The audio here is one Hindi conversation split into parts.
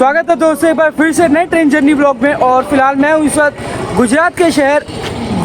स्वागत है दोस्तों एक बार फिर से नए ट्रेन जर्नी ब्लॉग में। और फिलहाल मैं हूँ इस वक्त गुजरात के शहर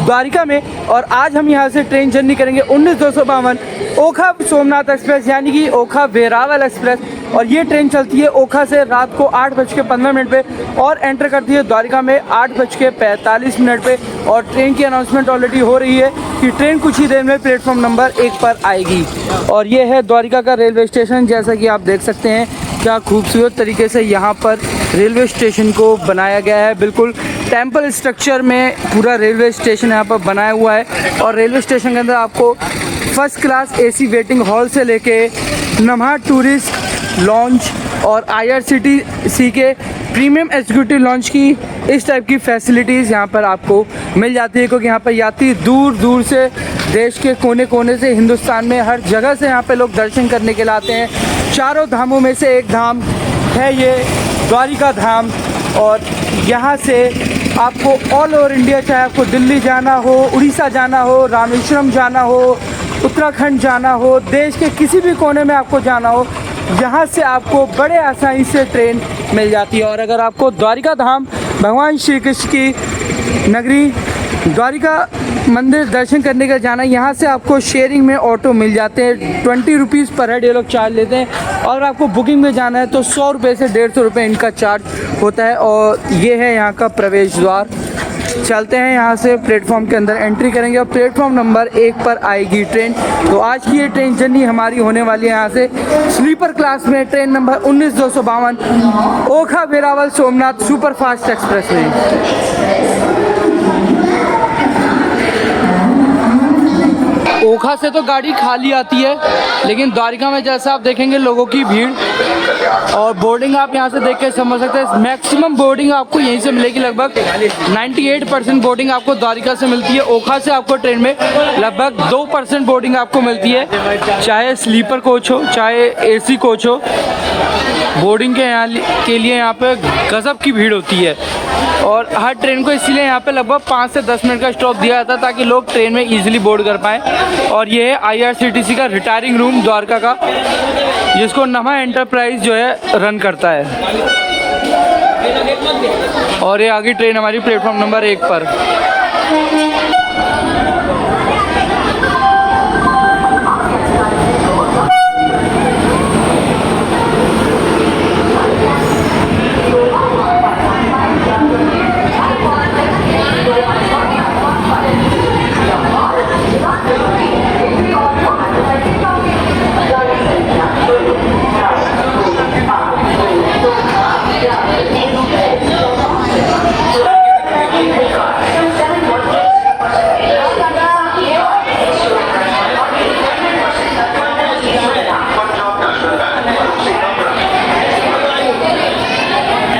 द्वारिका में और आज हम यहाँ से ट्रेन जर्नी करेंगे 19-252 ओखा सोमनाथ एक्सप्रेस यानी कि ओखा वेरावल एक्सप्रेस। और ये ट्रेन चलती है ओखा से रात को 8:15 पे और एंटर करती है द्वारिका में 8:45 पे। और ट्रेन की अनाउंसमेंट ऑलरेडी हो रही है कि ट्रेन कुछ ही देर में प्लेटफॉर्म नंबर 1 पर आएगी। और ये है द्वारिका का रेलवे स्टेशन। जैसा कि आप देख सकते हैं क्या खूबसूरत तरीके से यहाँ पर रेलवे स्टेशन को बनाया गया है। बिल्कुल टेम्पल स्ट्रक्चर में पूरा रेलवे स्टेशन यहाँ पर बनाया हुआ है। और रेलवे स्टेशन के अंदर आपको first class AC waiting hall से लेके नम्हा टूरिस्ट लॉन्च और IRCTC के प्रीमियम एग्जीक्यूटिव लॉन्च की इस टाइप की फैसिलिटीज़ यहाँ पर आपको मिल जाती है। क्योंकि यहाँ पर यात्री दूर दूर से देश के कोने कोने से हिंदुस्तान में हर जगह से यहाँ पे लोग दर्शन करने के लिए आते हैं। चारों धामों में से एक धाम है ये द्वारिका धाम। और यहाँ से आपको ऑल ओवर इंडिया, चाहे आपको दिल्ली जाना हो, उड़ीसा जाना हो, रामेश्वरम जाना हो, उत्तराखंड जाना हो, देश के किसी भी कोने में आपको जाना हो, यहाँ से आपको बड़े आसानी से ट्रेन मिल जाती है। और अगर आपको द्वारिका धाम भगवान श्री कृष्ण की नगरी द्वारिका मंदिर दर्शन करने का जाना, यहाँ से आपको शेयरिंग में ऑटो मिल जाते हैं। 20 रुपीज़ पर हेड ये लोग चार्ज लेते हैं। और आपको बुकिंग में जाना है तो 100 रुपये से 150 रुपये इनका चार्ज होता है। और ये है यहाँ का प्रवेश द्वार। चलते हैं यहाँ से प्लेटफॉर्म के अंदर एंट्री करेंगे और प्लेटफॉर्म नंबर 1 पर आएगी ट्रेन। तो आज की ये ट्रेन जर्नी हमारी होने वाली है यहाँ से स्लीपर क्लास में train number 19-252 Okha Veraval Somnath super fast express में। ओखा से तो गाड़ी खाली आती है, लेकिन द्वारिका में जैसा आप देखेंगे लोगों की भीड़ और बोर्डिंग आप यहाँ से देख के समझ सकते हैं। मैक्सिमम बोर्डिंग आपको यहीं से मिलेगी। लगभग 98% बोर्डिंग आपको द्वारिका से मिलती है। ओखा से आपको ट्रेन में लगभग 2% बोर्डिंग आपको मिलती है, चाहे स्लीपर कोच हो चाहे AC कोच हो। बोर्डिंग के लिए यहाँ पे गजब की भीड़ होती है। और हर ट्रेन को इसीलिए यहाँ पे लगभग 5 से 10 मिनट का स्टॉप दिया जाता है ताकि लोग ट्रेन में इजीली बोर्ड कर पाएँ। और ये है IRCTC का रिटायरिंग रूम द्वारका का, जिसको नम्हा एंटरप्राइज जो है रन करता है। और ये आगे ट्रेन हमारी प्लेटफॉर्म नंबर 1 पर।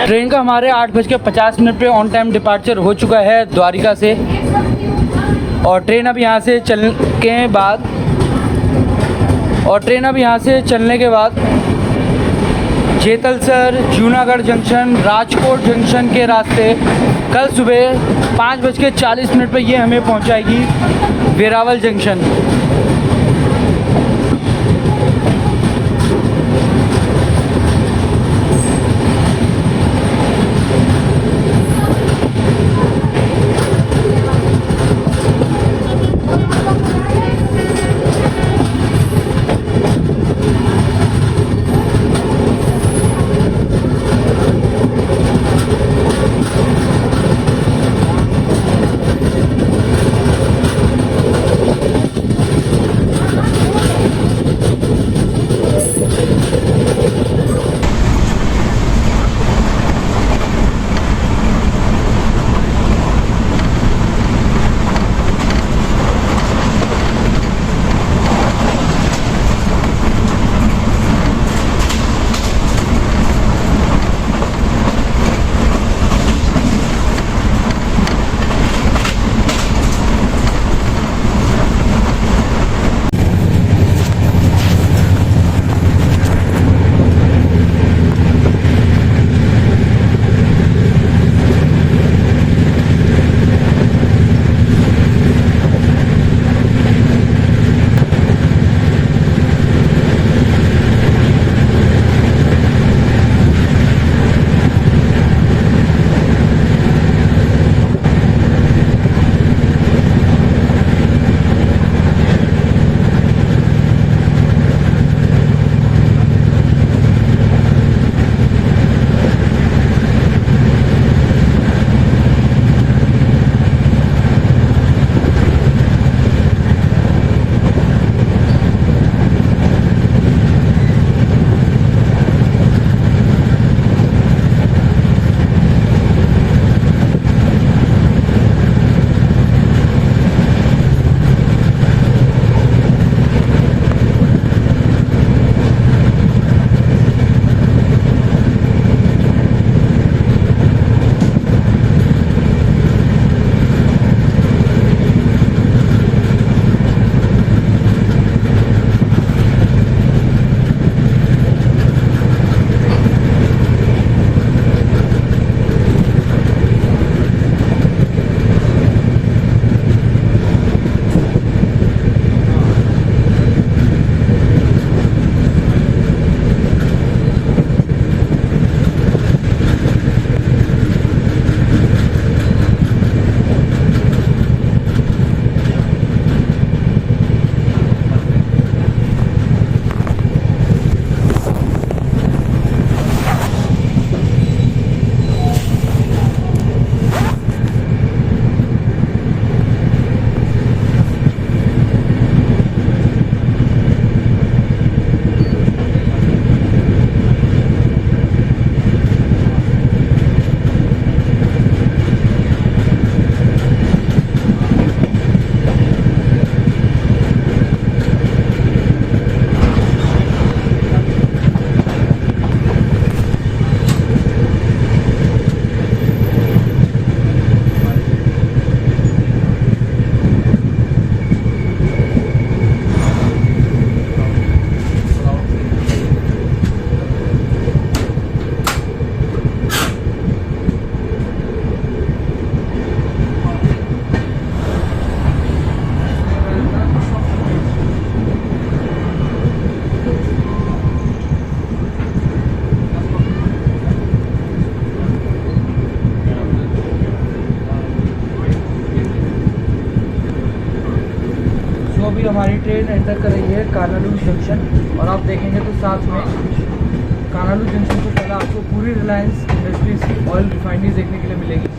ट्रेन का हमारे 8:50 पे ऑन टाइम डिपार्चर हो चुका है द्वारिका से। और ट्रेन अब यहाँ से चलने के बाद जेतलसर, जूनागढ़ जंक्शन, राजकोट जंक्शन के रास्ते कल सुबह 5:40 पे ये हमें पहुँचाएगी वेरावल जंक्शन। हमारी ट्रेन एंटर कर रही है कानालू जंक्शन और आप देखेंगे तो साथ में कानालू जंक्शन से पहले आपको पूरी रिलायंस इंडस्ट्रीज़ की ऑयल रिफाइनरी देखने के लिए मिलेगी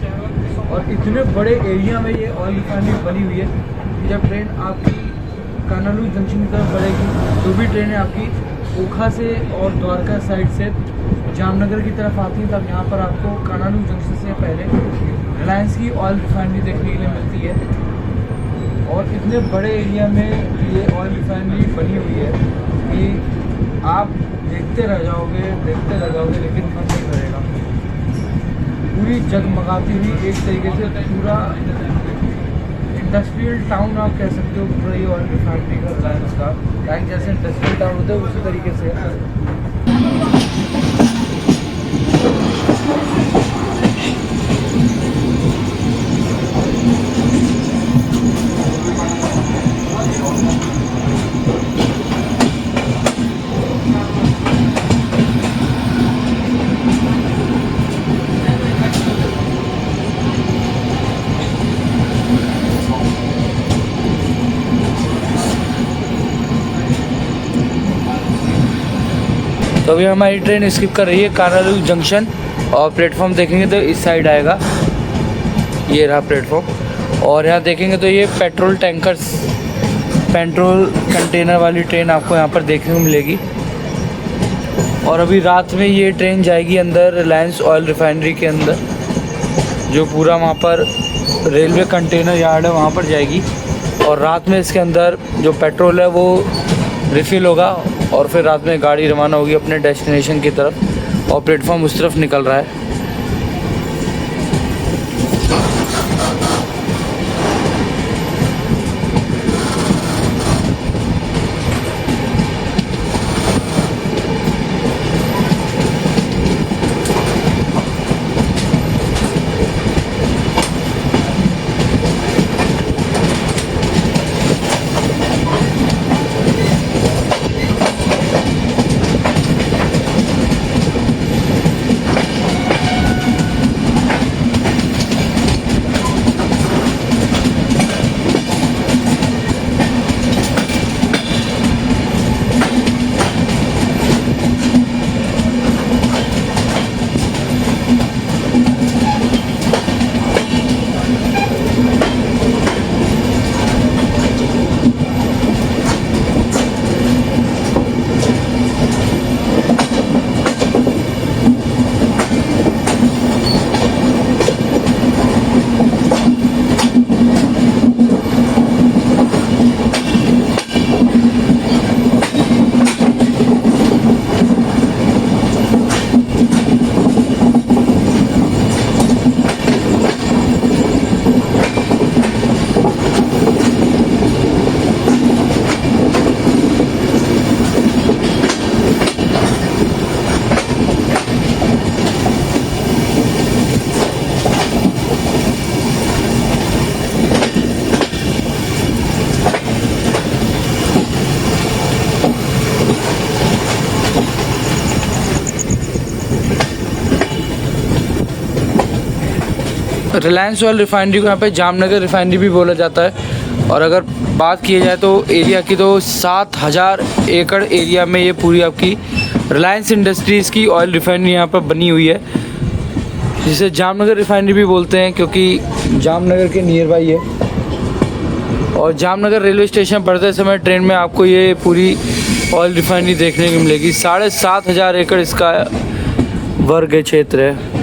और इतने बड़े एरिया में ये ऑयल रिफाइनरी बनी हुई है कि जब ट्रेन आपकी कानालू जंक्शन की तरफ बढ़ेगी जो भी ट्रेनें आपकी ओखा से और द्वारका साइड से जामनगर की तरफ आती हैं तब यहाँ पर आपको कानालू जंक्शन से पहले रिलायंस की ऑयल रिफाइनरी देखने के लिए मिलती है और इतने बड़े एरिया में ये ऑयल रिफाइनरी बनी हुई है कि आप देखते रह जाओगे लेकिन मन नहीं भरेगा। पूरी जगमगाती हुई एक तरीके से पूरा इंडस्ट्रियल टाउन आप कह सकते हो पूरा ये ऑयल रिफाइनरी का रिलायंस का लाइक जैसे इंडस्ट्रियल टाउन होता है उसी तरीके से। तो अभी हमारी ट्रेन स्किप कर रही है कानालू जंक्शन और प्लेटफॉर्म देखेंगे तो इस साइड आएगा, ये रहा प्लेटफॉर्म और यहाँ देखेंगे तो ये पेट्रोल टैंकर्स पेट्रोल कंटेनर वाली ट्रेन आपको यहाँ पर देखने को मिलेगी। और अभी रात में ये ट्रेन जाएगी अंदर रिलायंस ऑयल रिफाइनरी के अंदर, जो पूरा वहाँ पर रेलवे कंटेनर यार्ड है वहाँ पर जाएगी और रात में इसके अंदर जो पेट्रोल है वो रिफ़िल होगा और फिर रात में गाड़ी रवाना होगी अपने डेस्टिनेशन की तरफ और प्लेटफॉर्म उस तरफ निकल रहा है। रिलायंस ऑयल रिफाइनरी को यहाँ पे जामनगर रिफाइनरी भी बोला जाता है और अगर बात की जाए तो एरिया की तो 7000 एकड़ एरिया में ये पूरी आपकी रिलायंस इंडस्ट्रीज़ की ऑयल रिफाइनरी यहाँ पर बनी हुई है, जिसे जामनगर रिफाइनरी भी बोलते हैं क्योंकि जामनगर के नियर बाई है। और जामनगर रेलवे स्टेशन बढ़ते समय ट्रेन में आपको ये पूरी ऑयल रिफाइनरी देखने को मिलेगी। 7500 एकड़ इसका वर्ग क्षेत्र है।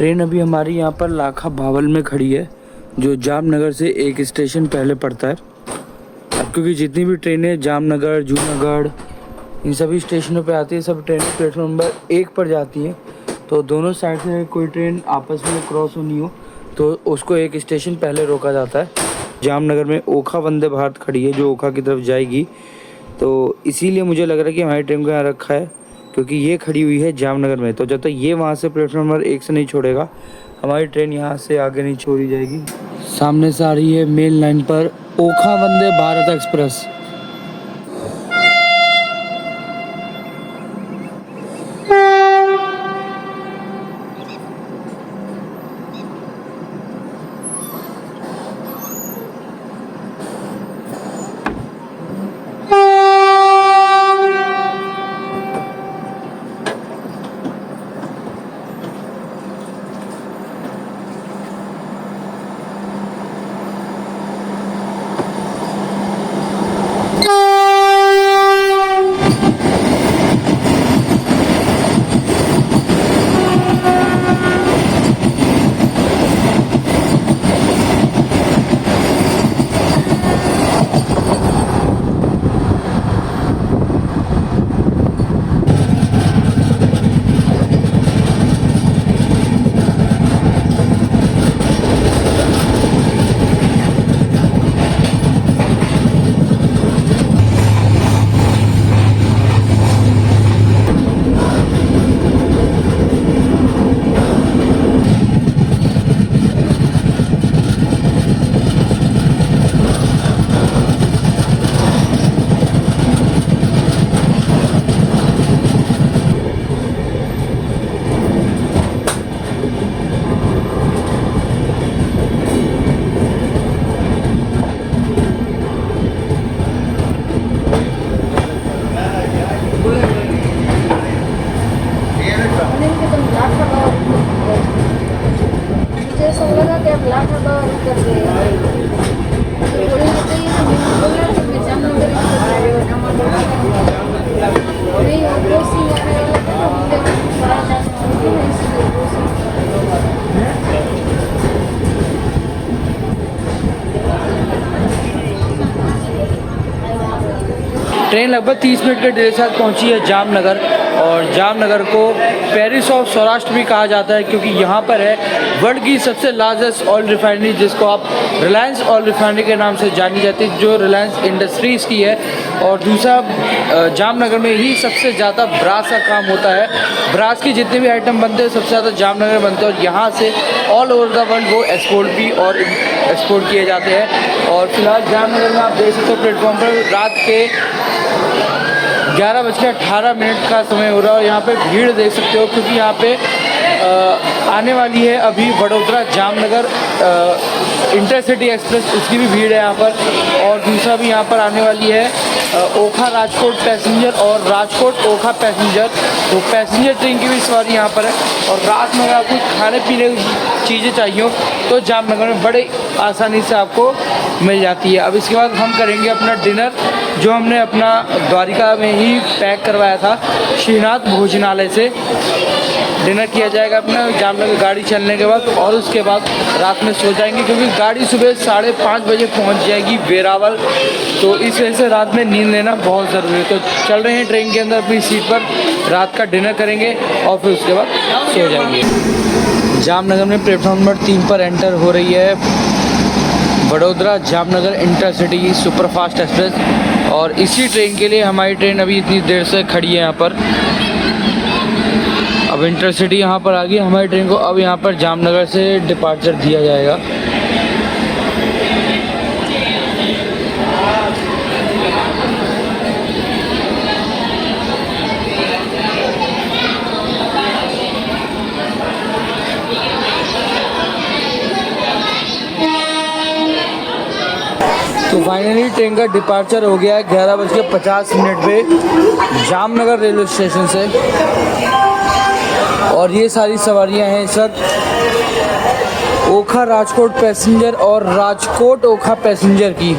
ट्रेन अभी हमारी यहाँ पर लाखा भावल में खड़ी है, जो जामनगर से एक स्टेशन पहले पड़ता है। अब क्योंकि जितनी भी ट्रेनें जामनगर, जूनागढ़ इन सभी स्टेशनों पे आती है, सब ट्रेनें प्लेटफॉर्म नंबर 1 पर जाती हैं, तो दोनों साइड से कोई ट्रेन आपस में क्रॉस होनी हो तो उसको एक स्टेशन पहले रोका जाता है। जामनगर में ओखा वंदे भारत खड़ी है जो ओखा की तरफ जाएगी, तो इसीलिए मुझे लग रहा है कि हमारी ट्रेन को यहाँ रखा है क्योंकि ये खड़ी हुई है जामनगर में। तो जब तक ये वहाँ से प्लेटफॉर्म नंबर 1 से नहीं छोड़ेगा हमारी ट्रेन यहाँ से आगे नहीं छोड़ी जाएगी। सामने से आ रही है मेन लाइन पर ओखा वंदे भारत एक्सप्रेस। ट्रेन लगभग 30 मिनट के डिले के साथ पहुंची है जामनगर, और जामनगर को पेरिस ऑफ सौराष्ट्र भी कहा जाता है क्योंकि यहाँ पर है वर्ल्ड की सबसे लार्जेस्ट ऑयल रिफाइनरी जिसको आप रिलायंस ऑयल रिफाइनरी के नाम से जानी जाती है, जो रिलायंस इंडस्ट्रीज़ की है। और दूसरा जामनगर में ही सबसे ज़्यादा ब्रास का काम होता है। ब्रास के जितने भी आइटम बनते हैं सबसे ज़्यादा जामनगर में बनते हैं और यहाँ से ऑल ओवर द वर्ल्ड वो एक्सपोर्ट भी और एक्सपोर्ट किए जाते हैं। और फिलहाल जामनगर में आप देख सकते हो प्लेटफॉर्म पर रात के 11:18 का समय हो रहा है और यहाँ पे भीड़ देख सकते हो क्योंकि यहाँ पे आने वाली है अभी वडोदरा जामनगर इंटरसिटी एक्सप्रेस, उसकी भी भीड़ है यहाँ पर। और दूसरा भी यहाँ पर आने वाली है ओखा राजकोट पैसेंजर और राजकोट ओखा पैसेंजर, तो पैसेंजर ट्रेन की भी सवारी यहाँ पर है। और रात में अगर आपको खाने पीने की चीज़ें चाहिए हो तो जामनगर में बड़े आसानी से आपको मिल जाती है। अब इसके बाद हम करेंगे अपना डिनर जो हमने अपना द्वारिका में ही पैक करवाया था श्रीनाथ भोजनालय से। डिनर किया जाएगा अपना जामनगर गाड़ी चलने के बाद, और उसके बाद रात में सो जाएंगे क्योंकि गाड़ी सुबह 5:30 बजे पहुंच जाएगी वेरावल, तो इस वजह से रात में नींद लेना बहुत ज़रूरी है। तो चल रहे हैं ट्रेन के अंदर अपनी सीट पर, रात का डिनर करेंगे और फिर उसके बाद सो जाएंगे। जामनगर में प्लेटफॉर्म नंबर 3 पर एंटर हो रही है Vadodara Jamnagar intercity superfast express, और इसी ट्रेन के लिए हमारी ट्रेन अभी इतनी देर से खड़ी है यहाँ पर। अब इंटरसिटी यहाँ पर आ गई हमारी ट्रेन को, अब यहाँ पर जामनगर से डिपार्चर दिया जाएगा। तो फाइनली ट्रेन का डिपार्चर हो गया है 11:50 पे जामनगर रेलवे स्टेशन से, और ये सारी सवारियां हैं इस वक्त ओखा राजकोट पैसेंजर और राजकोट ओखा पैसेंजर की।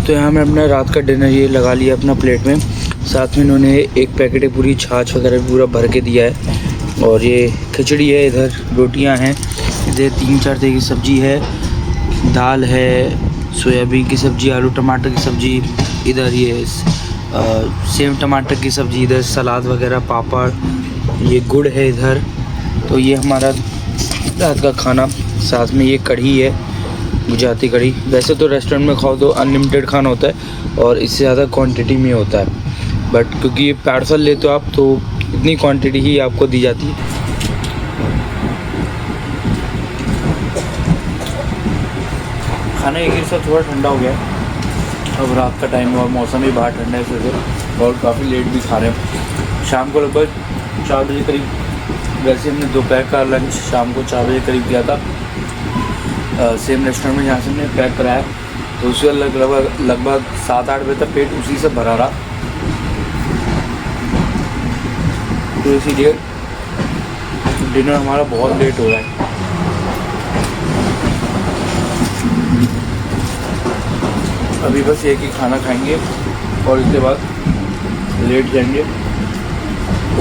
तो यहाँ मैं अपना रात का डिनर ये लगा लिया अपना प्लेट में। साथ में इन्होंने एक पैकेट है पूरी छाछ वगैरह पूरा भर के दिया है। और ये खिचड़ी है, इधर रोटियाँ हैं, इधर 3-4 तरह की सब्ज़ी है, दाल है, सोयाबीन की सब्ज़ी, आलू टमाटर की सब्ज़ी, इधर ये सेम टमाटर की सब्ज़ी, इधर सलाद वगैरह, पापड़, ये गुड़ है इधर। तो ये हमारा रात का खाना। साथ में ये कढ़ी है, गुजराती कढ़ी। वैसे तो रेस्टोरेंट में खाओ तो अनलिमिटेड खाना होता है और इससे ज़्यादा क्वांटिटी में होता है, बट क्योंकि ये पार्सल लेते हो आप तो इतनी क्वांटिटी ही आपको दी जाती है। खाना एक ही साथ थोड़ा ठंडा हो गया है, अब रात का टाइम है और मौसम भी बाहर ठंडा है इस वजह से, और काफ़ी लेट भी खा रहे हैं। शाम को लगभग 4 बजे करीब, वैसे हमने दोपहर का लंच शाम को 4 बजे करीब किया था सेम रेस्टोरेंट में जहाँ से हमने पैक कराया, तो उसी लगभग 7-8 बजे तक पेट उसी से भरा रहा। तो इसीलिए डिनर हमारा बहुत लेट हो रहा है। अभी बस एक ही खाना खाएंगे और इसके बाद लेट जाएंगे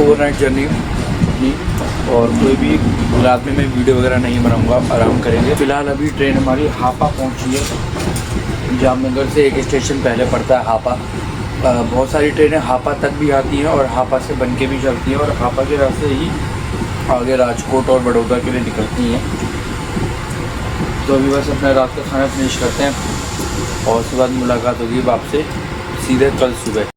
ओवरनाइट जर्नी अपनी, और कोई भी रात में मैं वीडियो वगैरह नहीं बनाऊंगा, आराम करेंगे। फ़िलहाल अभी ट्रेन हमारी हापा पहुंची है। जामनगर से एक स्टेशन पहले पड़ता है हापा। बहुत सारी ट्रेनें हापा तक भी आती हैं और हापा से बन के भी चलती हैं, और हापा के रास्ते ही आगे राजकोट और बड़ौदा के लिए निकलती हैं। तो अभी बस अपना रात का खाना फिनिश करते हैं और उसके बाद मुलाकात होगी आपसे सीधे कल सुबह।